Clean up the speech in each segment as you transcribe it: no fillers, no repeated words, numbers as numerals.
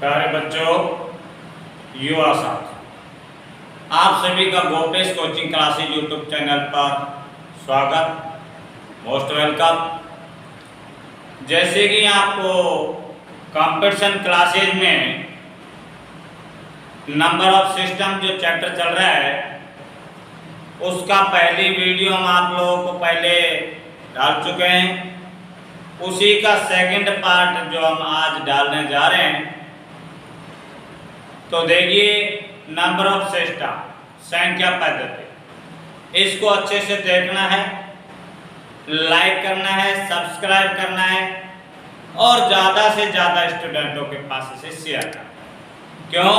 प्यारे बच्चों, युवा साथी, आप सभी का Gopesh coaching classes YouTube channel पर स्वागत, मोस्ट वेलकम। जैसे कि आपको कंपटीशन क्लासेज में नंबर ऑफ सिस्टम जो चैप्टर चल रहा है उसका पहली वीडियो हम आप लोगों को पहले डाल चुके हैं। उसी का सेकंड पार्ट जो हम आज डालने जा रहे हैं। तो देखिए, नंबर ऑफ सिस्टम, संख्या पद्धति, इसको अच्छे से देखना है, लाइक करना है, सब्सक्राइब करना है और ज़्यादा से ज़्यादा स्टूडेंटों के पास इसे शेयर करना। क्यों?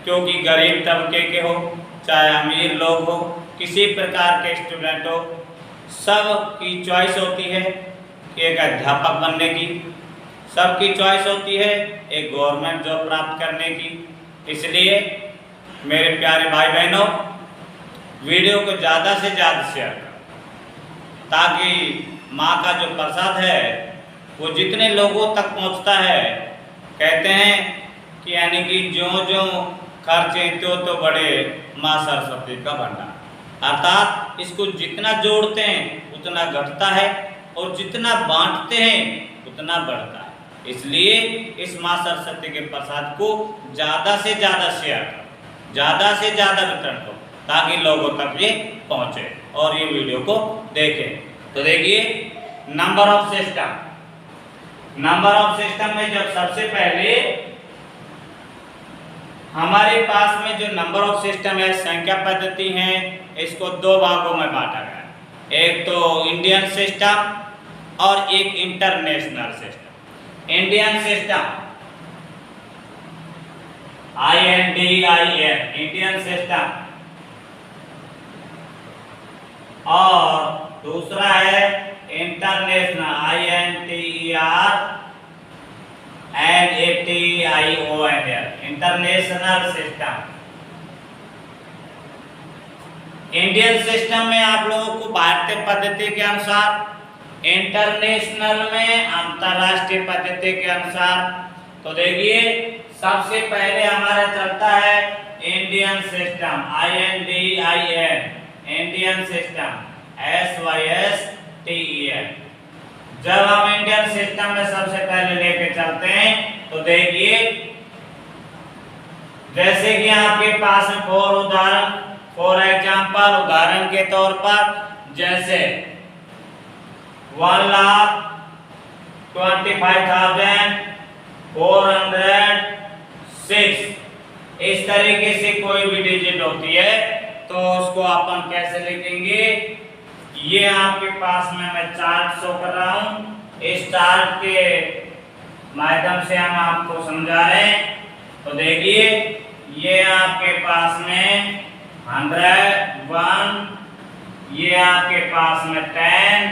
क्योंकि गरीब तबके के हो चाहे अमीर लोग हो, किसी प्रकार के स्टूडेंट हो, सब की चॉइस होती है एक अध्यापक बनने की, सबकी चॉइस होती है एक गवर्नमेंट जॉब प्राप्त करने की। इसलिए मेरे प्यारे भाई बहनों, वीडियो को ज़्यादा से ज़्यादा शेयर करें ताकि माँ का जो प्रसाद है वो जितने लोगों तक पहुँचता है। कहते हैं कि यानी कि जो खर्चे तो बड़े माँ सरस्वती का भंडार, अर्थात इसको जितना जोड़ते हैं उतना घटता है और जितना बांटते हैं उतना बढ़ता है। इसलिए इस माँ सरस्वती के प्रसाद को ज़्यादा से ज़्यादा शेयर करो, ज़्यादा से ज़्यादा वितरण करो ताकि लोगों तक ये पहुँचे और ये वीडियो को देखें। तो देखिए, number of system, number of system में जब सबसे पहले हमारे पास में जो नंबर ऑफ सिस्टम है, संख्या पद्धति है, इसको दो भागों में बांटा गया है। एक तो इंडियन सिस्टम और एक international system. Indian system INDIN, Indian system, और दूसरा है international INTERNATIONL, international system. Indian system में आप लोगों को भारतीय पद्धति के अनुसार, इंटरनेशनल में अंतरराष्ट्रीय पद्धति के अनुसार। तो देखिए, सबसे पहले हमारा चलता है Indian system INDIN, Indian system SYSTEM। जब हम इंडियन सिस्टम में सबसे पहले लेके चलते हैं तो देखिए, जैसे कि आपके पास में फॉर एग्जाम्पल, उदाहरण के तौर पर, जैसे 1,25,406 इस तरीके से कोई भी डिजिट होती है तो उसको अपन कैसे लिखेंगे? ये आपके पास में मैं चार्ट शो कर रहा हूं, इस चार्ट के माध्यम से हम आपको समझा रहे हैं। तो देखिए, ये आपके पास में 101, ये आपके पास में 10,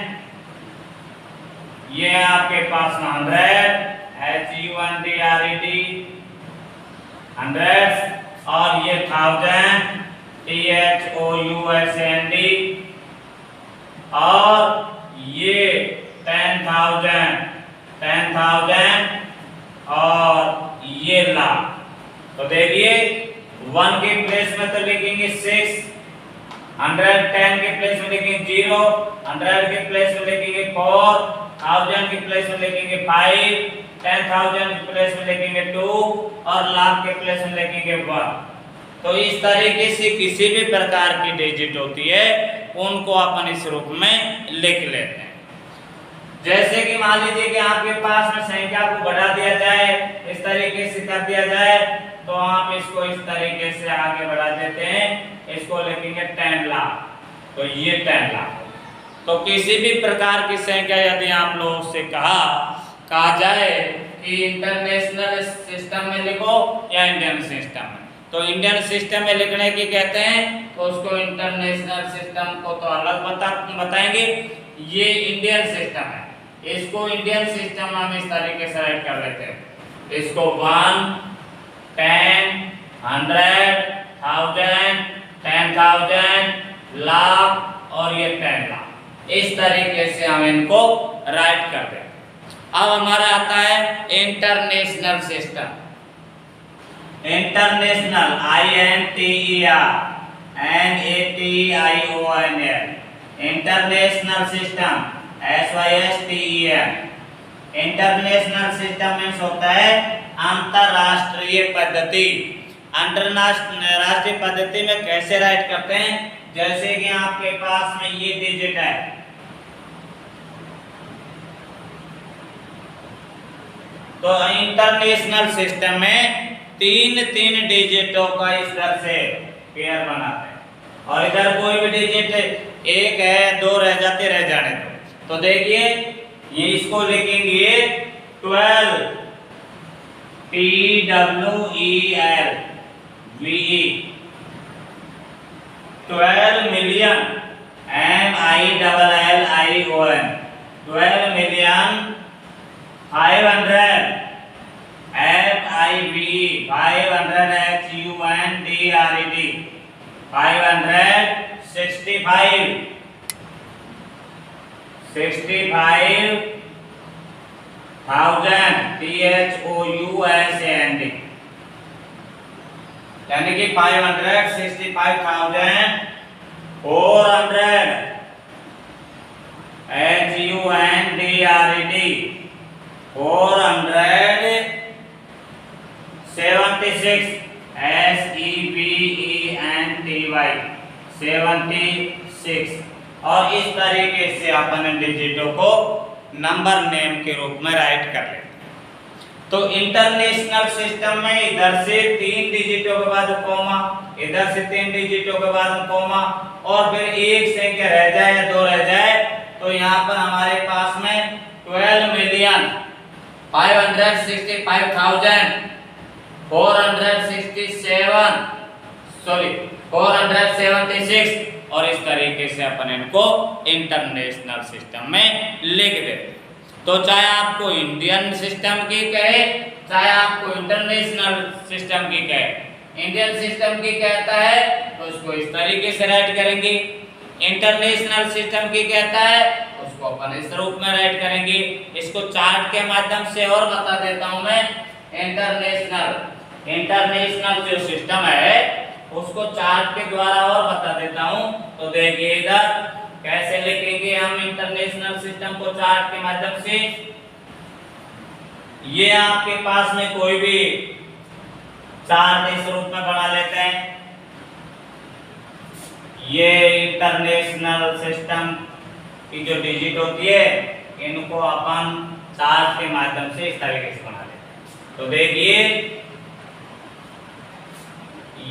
ये आपके पास में 100 hundreds, और ये 1000 THOUSAND, और ये 10,000 और ये लाख। तो देखिए, 1 के प्लेस में तो लिखेंगे 6, 110 के प्लेस में लिखेंगे 0, 100 के प्लेस में लिखेंगे 4, 1000 के प्लेस में लिखेंगे 5, 10,000 के प्लेस में लिखेंगे 2 और लाख के प्लेस में लिखेंगे 1। तो इस तरीके से किसी भी प्रकार की डिजिट होती है उनको अपन इस रूप में लिख लेते हैं। जैसे कि मान लीजिए कि आपके पास में संख्या को बढ़ा दिया जाए, इस तरीके से कर दिया जाए, तो आप इसको इस तरीके से आगे बढ़ा देते हैं, इसको लिखेंगे 10 लाख। तो ये 10 लाख। तो किसी भी प्रकार की संख्या यदि आप लोगों से कहा जाए कि इंटरनेशनल सिस्टम में लिखो या इंडियन सिस्टम में, तो इंडियन सिस्टम में लिखने की कहते हैं तो उसको इंटरनेशनल सिस्टम को तो अलग बताएंगे। ये इंडियन सिस्टम है, इसको इंडियन सिस्टम हम इस तरीके से राइट कर लेते हैं, इसको 1, 10, 100, 1000, 10,000, लाख और ये 10 लाख, इस तरीके से हम इनको राइट कर दें। अब हमारा आता है international system. International INTER international system SYSTEM। International system means होता है अंतरराष्ट्रीय पद्धति। अंतरराष्ट्रीय पद्धति में कैसे राइट करते हैं, जैसे कि आपके पास में ये डिजिट है, तो इंटरनेशनल सिस्टम में तीन डिजिटों का इस तरह से पेयर बनाते हैं, और इधर कोई भी डिजिट एक है, दो रह जाते, रह जाने दो। तो देखिए ये इसको लिखेंगे 12 TWEL VE 12 million MILLION 12 million 500 FIVE 500 HUNDRED 565 65,000 THOUSAND, यानी कि 565,400 HUNDRED 476 SEPENTY 76। और इस तरीके से अपन इन डिजिटों को नंबर नेम के रूप में राइट कर लेते हैं। तो इंटरनेशनल सिस्टम में इधर से 3 डिजिटों के बाद कॉमा, इधर से 3 डिजिटों के बाद कॉमा, और फिर एक संख्या रह जाए या दो रह जाए, तो यहाँ पर हमारे पास में 12 मिलियन 476 और इस तरीके से अपन इनको इंटरनेशनल सिस्टम में लिख देते। तो चाहे आपको इंडियन सिस्टम की कहे, चाहे आपको इंटरनेशनल सिस्टम की कहे, इंडियन सिस्टम की कहता है तो उसको इस तरीके से राइट करेंगे, इंटरनेशनल सिस्टम की कहता है उसको अपन इस रूप में राइट करेंगे। इसको चार्ट के माध्यम से और बता देता हूं मैं। इंटरनेशनल जो सिस्टम है उसको चार्ट के द्वारा और बता देता हूं। तो देखिए इधर कैसे लिखेंगे हम इंटरनेशनल सिस्टम को चार्ट के माध्यम से। ये आपके पास में कोई भी चार्ट इस रूप में बना लेते हैं। ये इंटरनेशनल सिस्टम की जो डिजिट होती है इनको अपन चार्ट के माध्यम से इस तरीके से बना लेते हैं। तो देखिए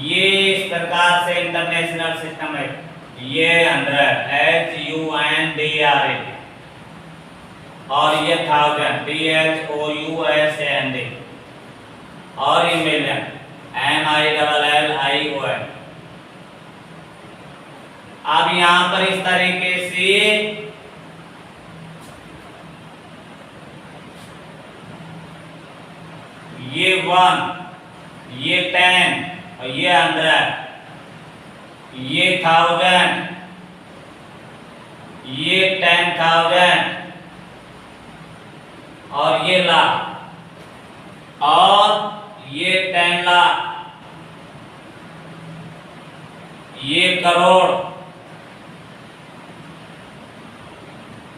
ये इस प्रकार से इंटरनेशनल सिस्टम है। ये 100 HUNDRED और ये 1000 THOUSAND और ये मिलियन MILLION। अब यहां पर इस तरीके से ये 1, ये 10 और ये 100, ये 1000, ये 10,000 और ये लाख और ये 10 लाख, ये करोड़,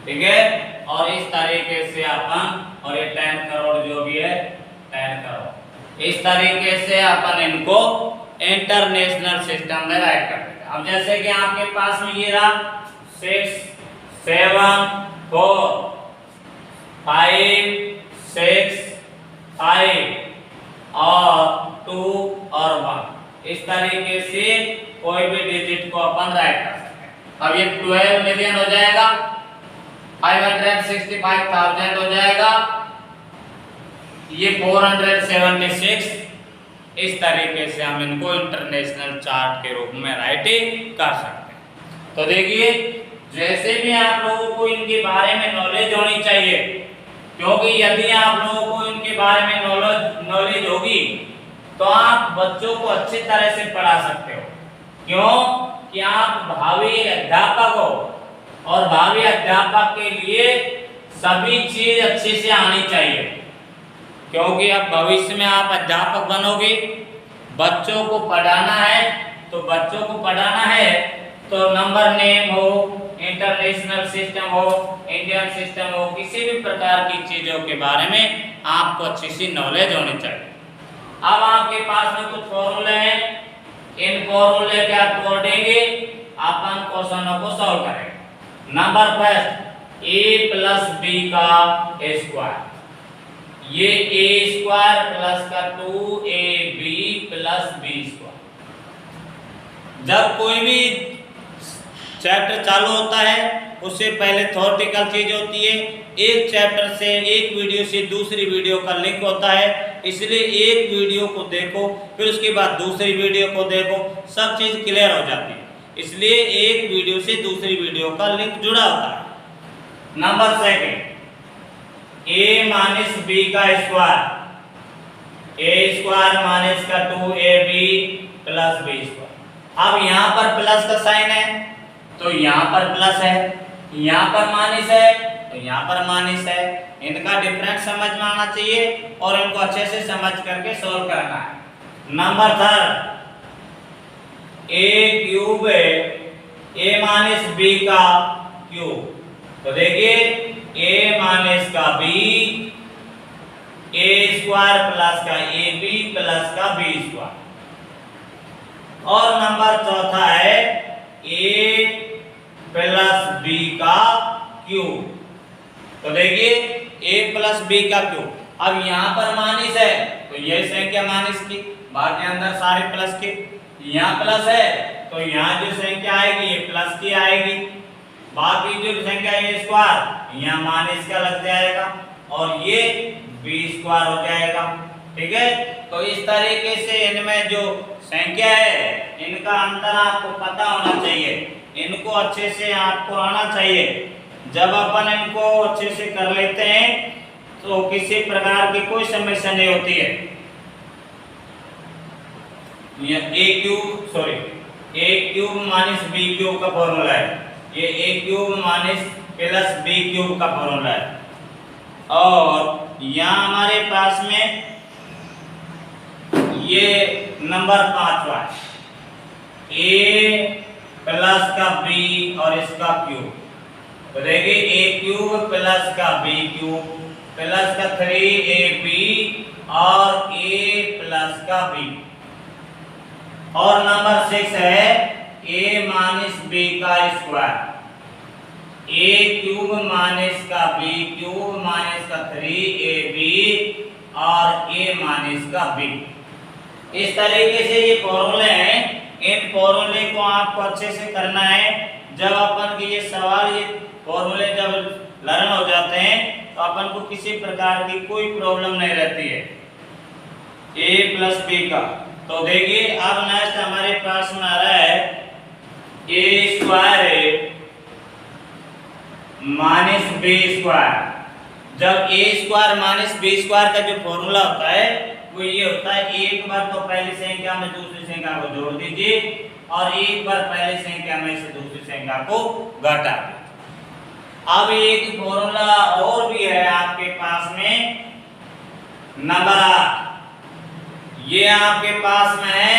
ठीक है। और इस तरीके से अपन, और ये 10 करोड़ जो भी है 10 करोड़, इस तरीके से अपन इनको इंटरनेशनल सिस्टम में राइट करते हैं। अब जैसे कि आपके पास में ये रहा 6 7 4 5 6 5 और 2 और 1, इस तरीके से कोई भी डिजिट को अपन राइट कर सकते हैं। अब ये 12 मिलियन हो जाएगा, 565,000 हो जाएगा, ये 476। इस तरीके से हम इनको इंटरनेशनल चार्ट के रूप में राइट कर सकते हैं। तो देखिए जैसे भी आप लोगों को इनके बारे में नॉलेज होनी चाहिए, क्योंकि यदि आप लोगों को इनके बारे में नॉलेज होगी तो आप बच्चों को अच्छी तरह से पढ़ा सकते हो। क्यों कि आप भावी अध्यापक हो, और भावी अध्यापक के लिए सभी चीज अच्छे से आनी चाहिए, क्योंकि अब भविष्य में आप अध्यापक बनोगे बच्चों को पढ़ाना है, तो बच्चों को पढ़ाना है तो नंबर नेम हो, इंटरनेशनल सिस्टम हो, इंडियन सिस्टम हो, किसी भी प्रकार की चीजों के बारे में आपको अच्छी सी नॉलेज होनी चाहिए। अब आपके पास में कुछ फॉर्मूले हैं, इन फॉर्मूले के अकॉर्डिंग अपन क्वेश्चनों को सॉल्व करेंगे। Number first, a plus B का स्क्वायर, ये a स्क्वायर प्लस का 2ab प्लस बी स्क्वायर। जब कोई भी चैप्टर चालू होता है उससे पहले थ्योरेटिकल चीज होती है, एक चैप्टर से एक वीडियो से दूसरी वीडियो का लिंक होता है, इसलिए एक वीडियो को देखो फिर उसके बाद दूसरी वीडियो को देखो, सब चीज क्लियर हो जाती है, इसलिए एक वीडियो से दूसरी वीडियो का लिंक जुड़ा होता है। Number second, a minus b का स्क्वायर, a स्क्वायर माइनस का 2ab प्लस b स्क्वायर। अब यहाँ पर प्लस का साइन है तो यहाँ पर प्लस है, यहाँ पर माइनस है तो यहाँ पर माइनस है, इनका डिफरेंस समझ में आना चाहिए और इनको अच्छे से समझ करके सोल्व करना है। नंबर थर्ड, a क्यूब है a माइनस b का क्यूब, तो देखिए a माइनस का b, a स्क्वायर प्लस का ab प्लस का b स्क्वायर। और नंबर चौथा है a प्लस b का क्यूब, तो देखिए a प्लस b का क्यूब। अब यहाँ पर माइनस है तो ये संख्या माइनस की, बाकी अंदर सारे प्लस के, यहाँ प्लस है तो यहाँ जो संख्या आएगी ये प्लस की आएगी, बाकी जो संख्या ये स्क्वायर यहाँ माइनस का लग जाएगा और ये b स्क्वायर हो जाएगा। ठीक है, तो इस तरीके से इनमें जो संख्या है इनका अंतर आपको पता होना चाहिए, इनको अच्छे से आपको आना चाहिए। जब अपन इनको अच्छे से कर लेते हैं तो किसी प्रकार की कोई समस्या नहीं होती है। ये a cube minus b cube का फॉर्मूला है, ये a cube minus plus b cube का फॉर्मूला है। और यहाँ हमारे पास में ये नंबर 5वां है, a प्लस का b और इसका क्यूब, तो देखिए a क्यूब प्लस का b क्यूब प्लस का 3ab और a प्लस का b। और नंबर 6 है a माइनस b का स्क्वायर, a क्यूब माइनस का b क्यूब माइनस का 3ab और a माइनस का b। इस तरीके से ये फॉर्मूले हैं, इन फॉर्मूले को आपको अच्छे से करना है। जब अपन के ये सवाल ये फॉर्मूले जब लर्न हो जाते हैं तो अपन को किसी प्रकार की कोई प्रॉब्लम नहीं रहती है a प्लस b का। तो देखिए अब नेक्स्ट हमारे पास में आ रहा है a square minus b square. जब a square minus b square का जो फॉर्मूला होता है वो ये होता है, एक बार तो पहली संख्या में दूसरी संख्या को जोड़ दीजिए और एक बार पहली संख्या में से दूसरी संख्या को घटा दीजिए। अब एक फॉर्मूला और भी है आपके पास में, नंबर 8, ये आपके पास में है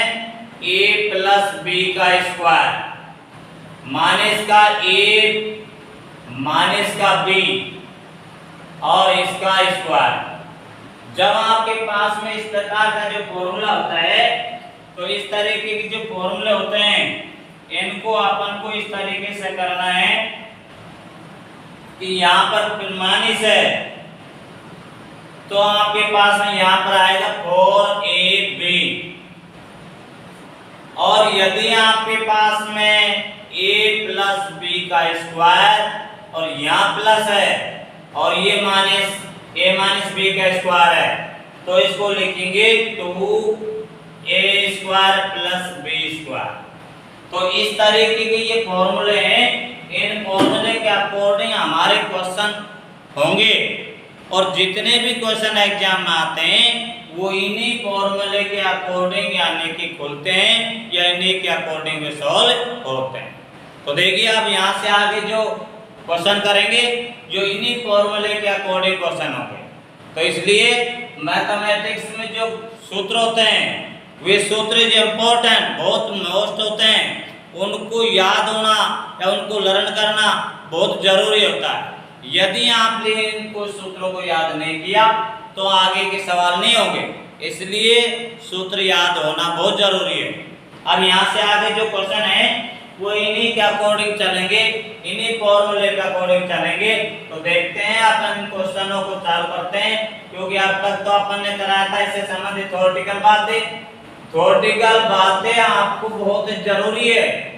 a प्लस b का स्क्वायर माइनस का a माइनस का b और इसका स्क्वायर। जब आपके पास में इस प्रकार का जो फॉर्मूला होता है तो इस तरीके के जो फॉर्मूले होते हैं इनको अपन को इस तरीके से करना है कि यहाँ पर माइनस है तो आपके पास में यहाँ पर आएगा 4ab, और यदि आपके पास में a प्लस b का स्क्वायर और यहाँ प्लस है और ये माइनस a माइनस b का स्क्वायर है तो इसको लिखेंगे 2a square plus b square. तो इस तरीके के ये फॉर्मूले हैं, इन फॉर्मूले के अकॉर्डिंग हमारे क्वेश्चन होंगे और जितने भी क्वेश्चन एग्जाम में आते हैं वो इन्हीं फॉर्मूले के अकॉर्डिंग यानी कि खुलते हैं या इन्हीं के अकॉर्डिंग सॉल्व होते हैं। तो देखिए अब यहाँ से आगे जो क्वेश्चन करेंगे जो इन्हीं फॉर्मूले के अकॉर्डिंग क्वेश्चन होंगे। तो इसलिए मैथमेटिक्स में जो सूत्र होते हैं वे सूत्र जो इम्पोर्टेंट बहुत मोस्ट होते हैं, उनको याद होना या उनको लर्न करना बहुत जरूरी होता है। यदि आपने इनको सूत्रों को याद नहीं किया तो आगे के सवाल नहीं होंगे, इसलिए सूत्र याद होना बहुत जरूरी है। अब यहाँ से आगे जो क्वेश्चन है वो इन्हीं के अकॉर्डिंग चलेंगे, इन्हीं फॉर्मूले के अकॉर्डिंग चलेंगे। तो देखते हैं अपन क्वेश्चनों को चालू करते हैं, क्योंकि अब तक तो अपन ने कराया था इससे संबंधित थ्योरेटिकल बातें। थ्योरेटिकल बातें आपको बहुत जरूरी है।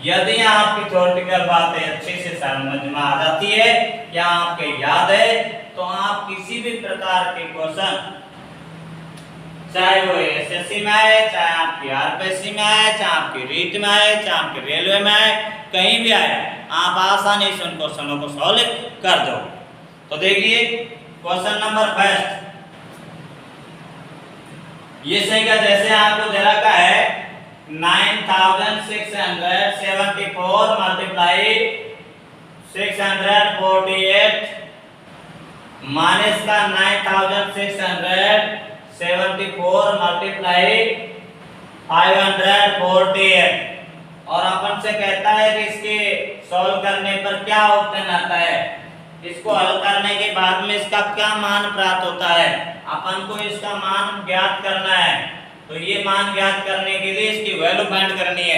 यदि आपकी थ्योरेटिकल बातें अच्छे से समझ में आ जाती है या आपके याद है, तो आप किसी भी प्रकार के क्वेश्चन, चाहे वो एसएससी में आए, चाहे आपकी आरपीएससी में आए, चाहे आपकी रीट में आए, चाहे आपके रेलवे में आए, कहीं भी आए, आप आसानी से उन क्वेश्चनों को सॉल्व कर दो। तो देखिए क्वेश्चन नंबर फर्स्ट, ये सही का जैसे आपको दे रखा है 9674 मल्टीप्लाई 648 माइनस का 9674 मल्टीप्लाई 548 और अपन से कहता है कि इसके सॉल्व करने पर क्या उत्तर आता है। इसको हल करने के बाद में इसका क्या मान प्राप्त होता है, अपन को इसका मान ज्ञात करना है। तो ये मान ज्ञात करने के लिए इसकी वैल्यू फाइंड करनी है।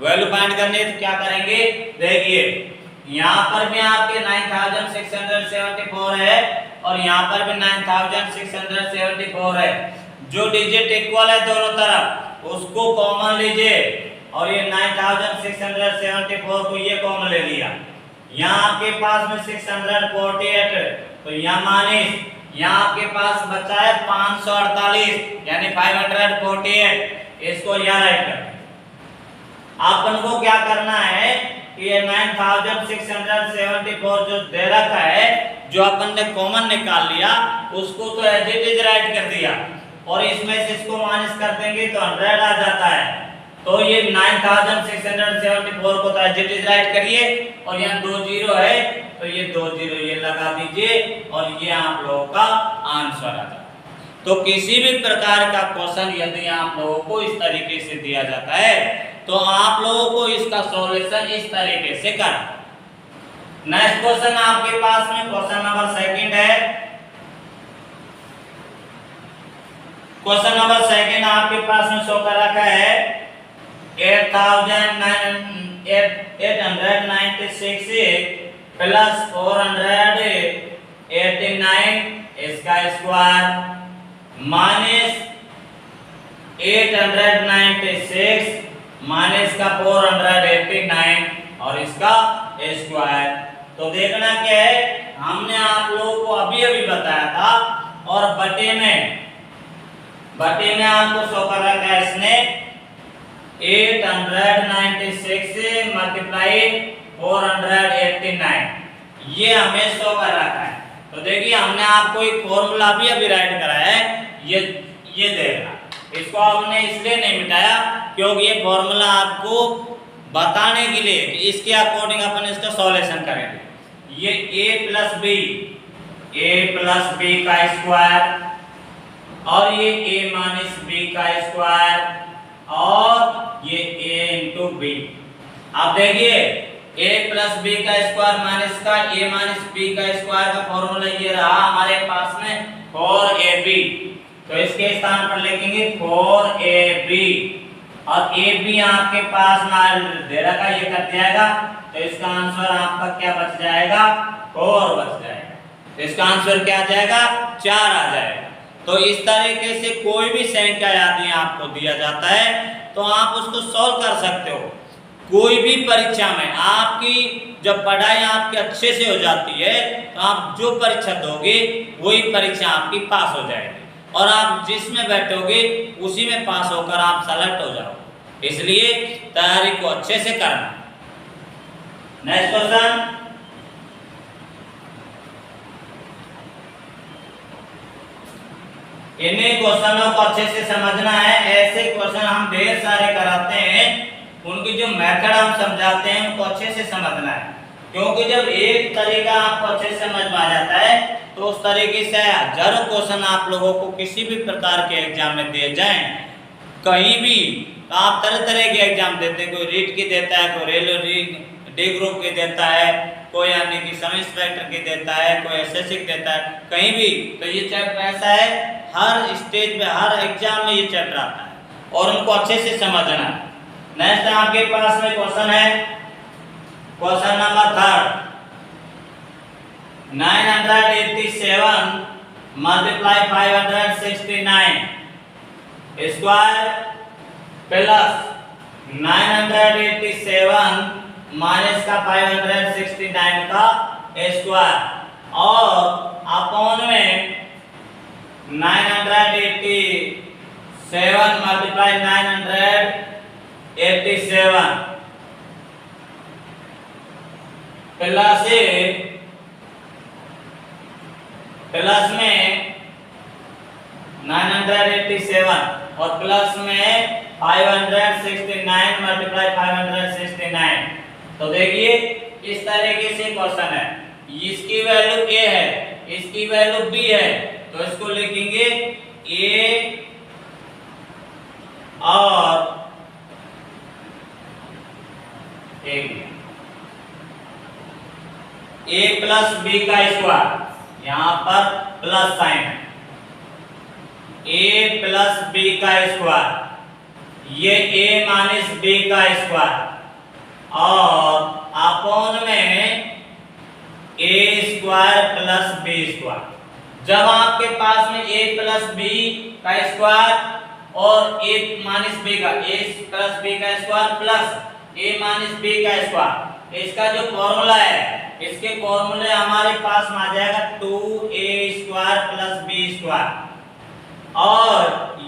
वैल्यू फाइंड करनी है तो क्या करेंगे, देखिए यहाँ पर भी आपके 9674 है और यहाँ पर भी 9674 है। जो डिजिट इक्वल है दोनों तरफ उसको कॉमन लीजिए और ये 9674 को ये कॉमन ले लिया। यहाँ आपके पास में 648 तो यहाँ माइनस, यहाँ आपके पास बचा है 548 यानी 548, इसको यहाँ राइट कर। अपन को क्या करना है कि ये 9674 जो दे रखा है, जो अपन ने कॉमन निकाल लिया उसको तो एज इट इज राइट कर दिया और इसमें से इसको माइनस कर देंगे तो 100 आ जाता है। तो ये 9674 को तो एज इट इज राइट करिए और यहाँ 2 जीरो है तो ये 2 जीरो ये लगा दीजिए और ये आप लोगों का आंसर आ जाता है। तो किसी भी प्रकार का क्वेश्चन यदि आप लोगों को इस तरीके से दिया जाता है तो आप लोगों को इसका सॉल्यूशन इस तरीके से करना। नेक्स्ट क्वेश्चन आपके पास में क्वेश्चन नंबर सेकंड है। क्वेश्चन नंबर सेकंड आपके पास में शो कर रखा है 896 प्लस 489 इसका स्क्वायर माइनस 896 माइनस का 489 और इसका स्क्वायर। तो देखना क्या है, हमने आप लोगों को अभी अभी बताया था और बटे में आपको शो कर रखा है इसने 896 मल्टीप्लाई 489 ये हमें शो कर रखा है। तो देखिए हमने आपको एक फॉर्मूला भी अभी राइट कराया है, ये देखना। इसको हमने इसलिए नहीं मिटाया क्योंकि ये फॉर्मूला आपको बताने के लिए कि इसके अकॉर्डिंग अपन इसका सॉल्यूशन करेंगे। ये a प्लस b का स्क्वायर और ये a माइनस b का स्क्वायर और ये a इंटू b। अब देखिए a प्लस b का स्क्वायर माइनस का a माइनस b का स्क्वायर का फॉर्मूला ये रहा हमारे पास में 4ab। तो इसके स्थान पर लिखेंगे 4ab और ab आपके पास ना दे रखा ये कट जाएगा तो इसका आंसर आपका क्या बच जाएगा, 4 बच जाएगा। इसका आंसर क्या आ जाएगा, 4 आ जाएगा। तो इस तरीके से कोई भी संख्या यदि आपको दिया जाता है तो आप उसको सॉल्व कर सकते हो। कोई भी परीक्षा में आपकी जब पढ़ाई आपकी अच्छे से हो जाती है तो आप जो परीक्षा दोगे वही परीक्षा आपकी पास हो जाएगी और आप जिसमें बैठोगे उसी में पास होकर आप सेलेक्ट हो जाओगे। इसलिए तैयारी को अच्छे से करना। नेक्स्ट क्वेश्चन, इन्हीं क्वेश्चनों को अच्छे से समझना है। ऐसे क्वेश्चन हम ढेर सारे कराते हैं, उनकी जो मेथड हम समझाते हैं उनको अच्छे से समझना है, क्योंकि जब एक तरीका आपको अच्छे से समझ में आ जाता है तो उस तरीके से हजारों क्वेश्चन आप लोगों को किसी भी प्रकार के एग्जाम में दिए जाएं कहीं भी तो आप तरह तरह के एग्जाम देते हैं, कोई रीट की देता है, कोई रेलवे डी ग्रुप की देता है, कोई यानी कि सब इंस्पेक्टर की देता है, कोई एसएससी की देता है, कहीं भी। तो ये चैप्टर ऐसा है, हर स्टेज पे हर एग्जाम में ये चैप्टर आता है और उनको अच्छे से समझना है। नेक्स्ट आपके पास में क्वेश्चन है, question number 3, 987 multiply 569 square plus 987 minus का 569 का स्क्वायर और अपॉन में 987 मल्टीप्लाई 987 प्लस में 987 और प्लस में 569 मल्टीप्लाई 569। तो देखिए इस तरीके से क्वेश्चन है, इसकी वैल्यू a है, इसकी वैल्यू b है, तो इसको लिखेंगे a और a प्लस b का स्क्वायर, यहाँ पर प्लस साइन है, a प्लस b का स्क्वायर, ये a माइनस b का स्क्वायर और अपॉन में a square plus b square. जब आपके पास में a प्लस b का स्क्वायर और a माइनस b का a प्लस b का square plus a minus b का स्क्वायर, इसका जो फॉर्मूला है, इसके फॉर्मूले हमारे पास में आ जाएगा 2a square plus b square और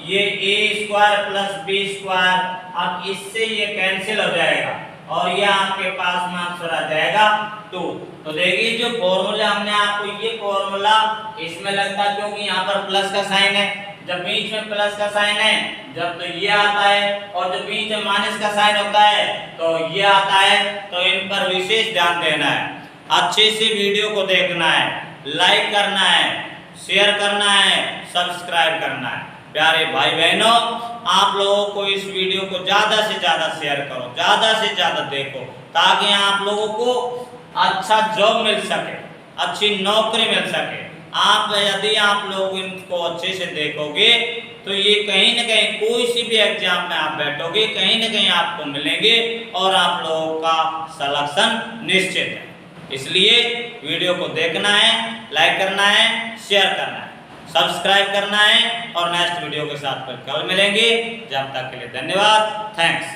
ये a square plus b square, अब इससे ये कैंसिल हो जाएगा और ये आपके पास में आंसर आ जाएगा 2। तो देखिए जो फॉर्मूला हमने आपको, ये फॉर्मूला इसमें लगता है क्योंकि यहाँ पर प्लस का साइन है, जब बीच में प्लस का साइन है जब तो ये आता है और जब बीच में माइनस का साइन होता है तो ये आता है। तो इन पर विशेष ध्यान देना है, अच्छे से वीडियो को देखना है, लाइक करना है, शेयर करना है, सब्सक्राइब करना है। प्यारे भाई बहनों, आप लोगों को इस वीडियो को ज्यादा से ज्यादा शेयर करो, ज्यादा से ज्यादा देखो, ताकि आप लोगों को अच्छा जॉब मिल सके, अच्छी नौकरी मिल सके। आप यदि आप लोग इनको अच्छे से देखोगे तो ये कहीं न कहीं कोई सी भी एग्जाम में आप बैठोगे, कहीं न कहीं आपको मिलेंगे और आप लोगों का सिलेक्शन निश्चित है। इसलिए वीडियो को देखना है, लाइक करना है, शेयर करना है, सब्सक्राइब करना है और नेक्स्ट वीडियो के साथ फिर कल मिलेंगे। जब तक के लिए धन्यवाद, थैंक्स।